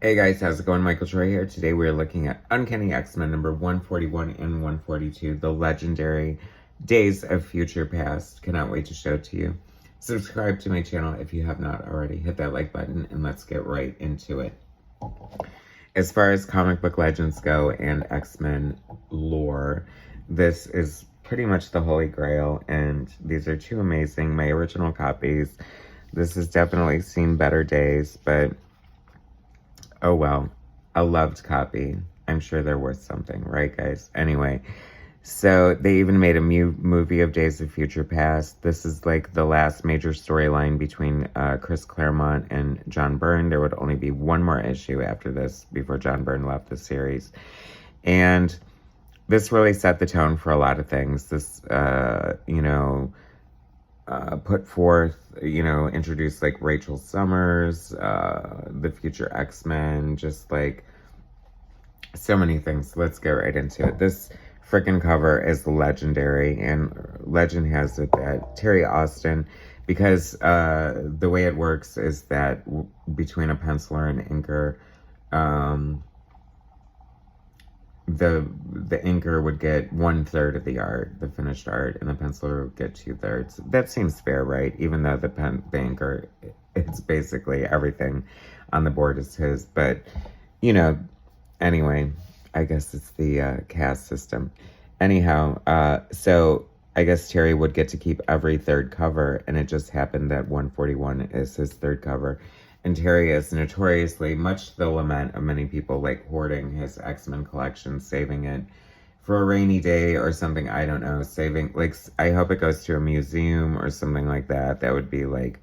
Hey guys, how's it going? Michael Troy here. Today we're looking at Uncanny X-Men number 141 and 142, the legendary Days of Future Past. Cannot wait to show it to you. Subscribe to my channel if you have not already. Hit that like button and let's get right into it. As far as comic book legends go and X-Men lore, this is pretty much the holy grail, and these are two amazing, my original copies. This has definitely seen better days, but oh well, a loved copy. I'm sure they're worth something, right guys? Anyway, so they even made a movie of Days of Future Past. This is like the last major storyline between Chris Claremont and John Byrne. There would only be one more issue after this before John Byrne left the series. And this really set the tone for a lot of things. This, put forth, introduced like Rachel Summers, the future X-Men, just like so many things. Let's get right into it. This freaking cover is legendary, and legend has it that Terry Austin, because the way it works is that between a penciler and inker, the inker would get 1/3 of the art, the finished art, and the penciler would get 2/3. That seems fair, right? Even though the inker, it's basically everything on the board is his. But, anyway, I guess it's the caste system. Anyhow, so I guess Terry would get to keep every third cover, and it just happened that 141 is his third cover. And Terry is notoriously, much to the lament of many people, like hoarding his X-Men collection, saving it for a rainy day or something, I don't know, saving, like, I hope it goes to a museum or something like that. That would be, like,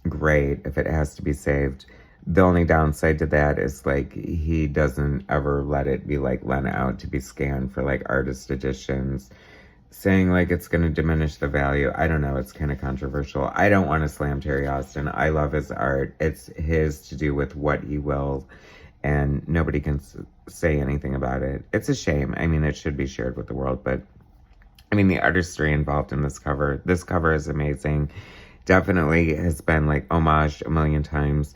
great if it has to be saved. The only downside to that is, like, he doesn't ever let it be, like, lent out to be scanned for, like, artist editions, saying like it's going to diminish the value. I don't know. It's kind of controversial. I don't want to slam Terry Austin. I love his art. It's his to do with what he will, and nobody can say anything about it. It's a shame. I mean, it should be shared with the world, but I mean, the artistry involved in this cover is amazing. Definitely has been like homaged a million times.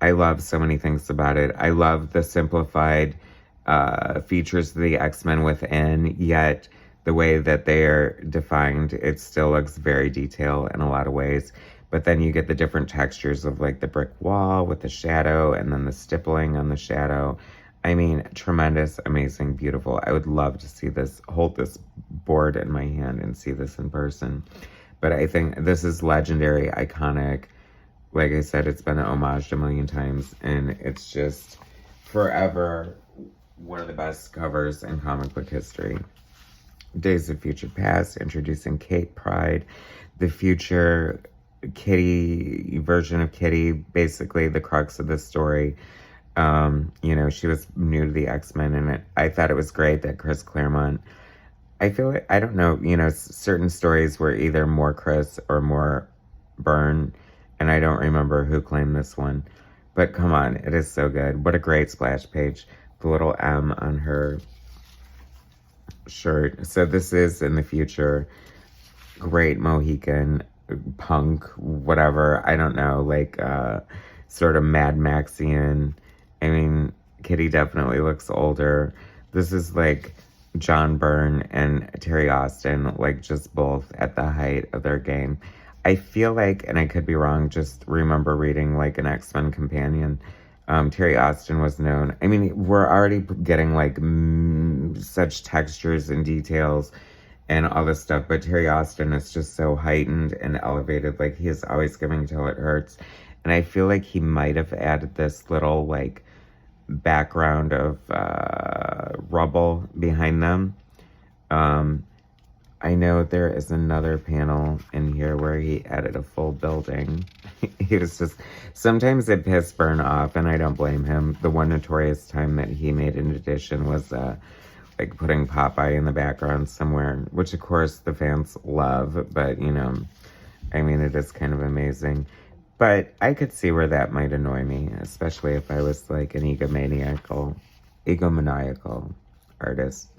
I love so many things about it. I love the simplified features of the X-Men within, yet the way that they are defined, it still looks very detailed in a lot of ways. But then you get the different textures of like the brick wall with the shadow and then the stippling on the shadow. I mean, tremendous, amazing, beautiful. I would love to see this, hold this board in my hand and see this in person. But I think this is legendary, iconic. Like I said, it's been homaged a million times, and it's just forever one of the best covers in comic book history. Days of Future Past, introducing Kate Pryde, the future Kitty version of Kitty, basically the crux of the story. She was new to the X-Men, and I thought it was great that Chris Claremont, I feel like, I don't know, certain stories were either more Chris or more Byrne, and I don't remember who claimed this one. But come on, it is so good. What a great splash page. The little M on her shirt. So this is in the future. Great Mohican, punk, whatever. I don't know, like sort of Mad Maxian. I mean, Kitty definitely looks older. This is like John Byrne and Terry Austin, like just both at the height of their game. I feel like, and I could be wrong, just remember reading like an X-Men companion. Terry Austin was known. I mean, we're already getting like such textures and details and all this stuff, but Terry Austin is just so heightened and elevated. Like, he is always giving till it hurts. And I feel like he might have added this little like background of rubble behind them. I know there is another panel in here where he added a full building. He was just, sometimes it pissed Byrne off, and I don't blame him. The one notorious time that he made an addition was like putting Popeye in the background somewhere, which of course the fans love, but I mean, it is kind of amazing. But I could see where that might annoy me, especially if I was like an egomaniacal artist.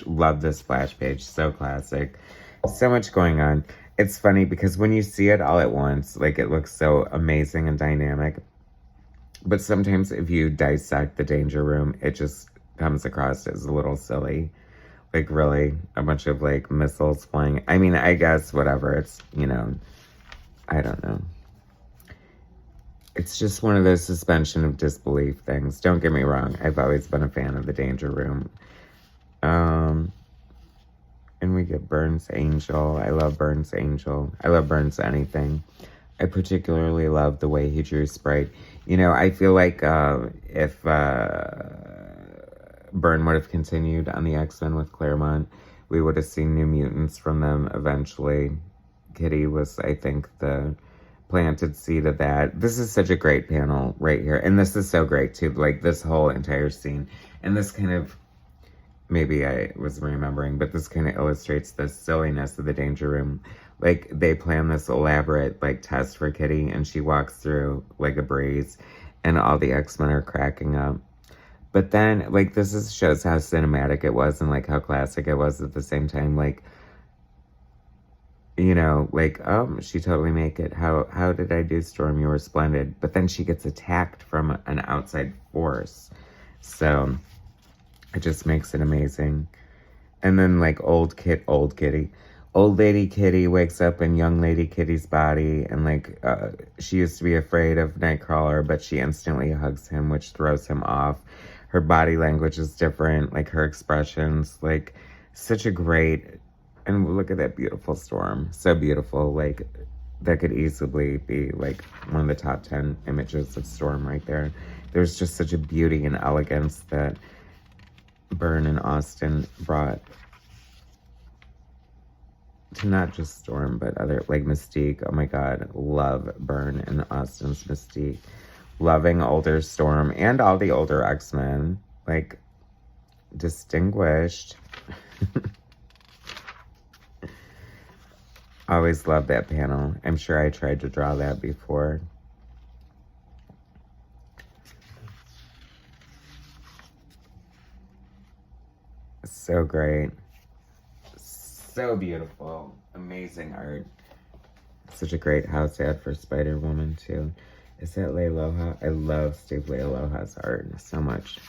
Love this splash page, so classic, so much going on. It's funny because when you see it all at once, like, it looks so amazing and dynamic, But sometimes if you dissect the Danger Room, it just comes across as a little silly. Like, really, a bunch of, like, missiles flying. I mean, I guess, whatever. It's, you know, I don't know. It's just one of those suspension of disbelief things. Don't get me wrong. I've always been a fan of the Danger Room. And we get Byrne'S Angel. I love Byrne'S Angel. I love Byrne's anything. I particularly love the way he drew Sprite. You know, I feel like if Byrne would have continued on the X-Men with Claremont, we would have seen New Mutants from them eventually. Kitty was, I think, the planted seed of that. This is such a great panel right here. And this is so great, too. Like, this whole entire scene. And this kind of, maybe I was remembering, but this kind of illustrates the silliness of the Danger Room. Like, they plan this elaborate, like, test for Kitty, and she walks through like a breeze, and all the X-Men are cracking up. But then, like, shows how cinematic it was and, like, how classic it was at the same time. Like, you know, like, oh, she totally make it. How did I do, Storm? You were splendid. But then she gets attacked from an outside force. So it just makes it amazing. And then, like, old Lady Kitty wakes up in young Lady Kitty's body, and, like, she used to be afraid of Nightcrawler, but she instantly hugs him, which throws him off. Her body language is different, like, her expressions, like, such a great, and look at that beautiful Storm. So beautiful, like, that could easily be, like, one of the top 10 images of Storm right there. There's just such a beauty and elegance that Byrne and Austin brought to not just Storm, but other, like, Mystique. Oh my God, love Byrne and Austin's Mystique. Loving older Storm and all the older X-Men. Like, distinguished. Always loved that panel. I'm sure I tried to draw that before. So great. So beautiful. Amazing art. Such a great house ad for Spider-Woman, too. Is that Leiloha? I love Steve Leiloha's art so much.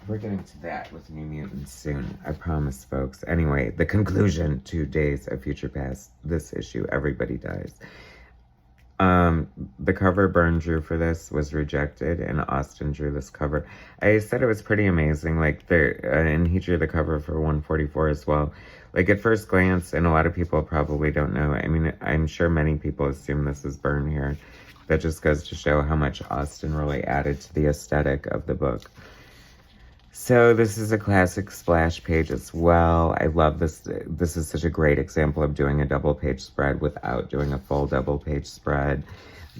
We're getting to that with New Mutants soon. I promise, folks. Anyway, the conclusion to Days of Future Past. This issue, everybody dies. The cover Byrne drew for this was rejected, and Austin drew this cover. I said it was pretty amazing, like, and he drew the cover for 144 as well. Like, at first glance, and a lot of people probably don't know, I mean, I'm sure many people assume this is Byrne here. That just goes to show how much Austin really added to the aesthetic of the book. So this is a classic splash page as well. I love this. This is such a great example of doing a double page spread without doing a full double page spread.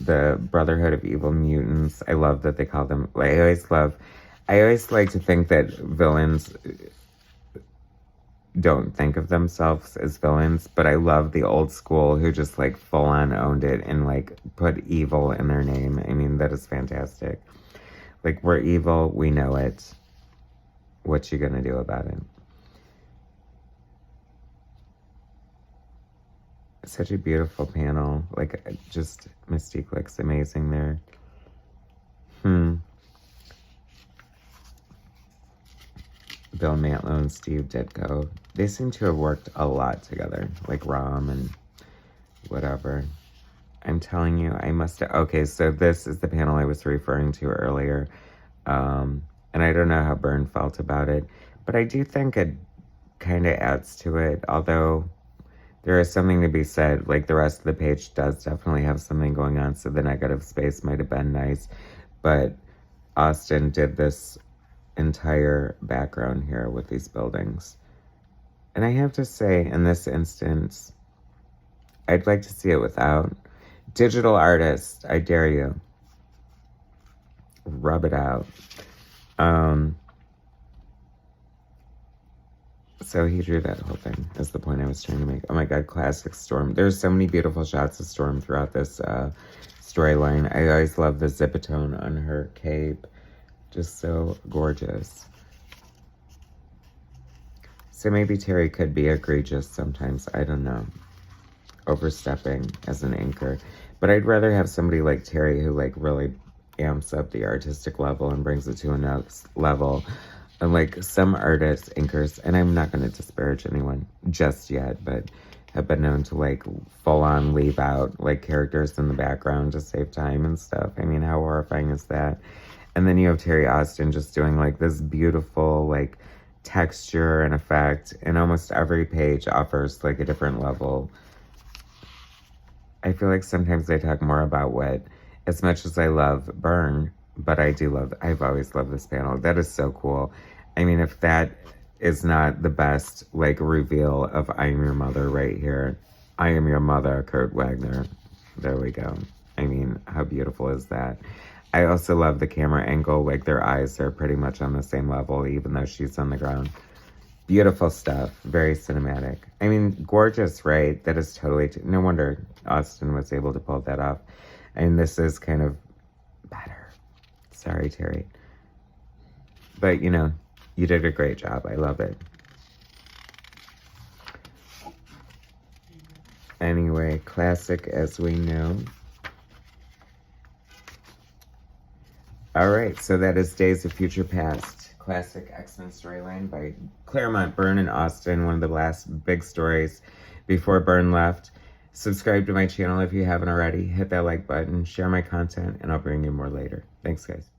The Brotherhood of Evil Mutants. I love that they call them. I always like to think that villains don't think of themselves as villains, but I love the old school who just, like, full on owned it and, like, put evil in their name. I mean, that is fantastic. Like, we're evil, we know it. What you gonna do about it? Such a beautiful panel. Like, just Mystique looks amazing there. Bill Mantlo and Steve Ditko. They seem to have worked a lot together. Like Rom and whatever. I'm telling you, I must have... Okay, so this is the panel I was referring to earlier. And I don't know how Byrne felt about it, but I do think it kind of adds to it, although there is something to be said. Like, the rest of the page does definitely have something going on, so the negative space might have been nice, but Austin did this entire background here with these buildings. And I have to say, in this instance, I'd like to see it without. Digital artist, I dare you. Rub it out. So he drew that whole thing, is the point I was trying to make. Oh my God, classic Storm. There's so many beautiful shots of Storm throughout this storyline. I always love the zipatone on her cape. Just so gorgeous. So maybe Terry could be egregious sometimes. I don't know. Overstepping as an anchor. But I'd rather have somebody like Terry who, like, really amps up the artistic level and brings it to a next level. And like some artists, inkers, and I'm not going to disparage anyone just yet, but have been known to like full on leave out like characters in the background to save time and stuff. I mean, how horrifying is that? And then you have Terry Austin just doing like this beautiful like texture and effect, and almost every page offers like a different level. I feel like sometimes I talk more about what, as much as I love Byrne, but I've always loved this panel. That is so cool. I mean, if that is not the best, like, reveal of I Am Your Mother right here. I Am Your Mother, Kurt Wagner. There we go. I mean, how beautiful is that? I also love the camera angle. Like, their eyes are pretty much on the same level, even though she's on the ground. Beautiful stuff. Very cinematic. I mean, gorgeous, right? That is totally... no wonder Austin was able to pull that off. And this is kind of better. Sorry, Terry. But, you know, you did a great job. I love it. Anyway, classic as we know. Alright, so that is Days of Future Past. Classic X-Men storyline by Claremont, Byrne, and Austin. One of the last big stories before Byrne left. Subscribe to my channel if you haven't already. Hit that like button. Share my content, and I'll bring you more later. Thanks, guys.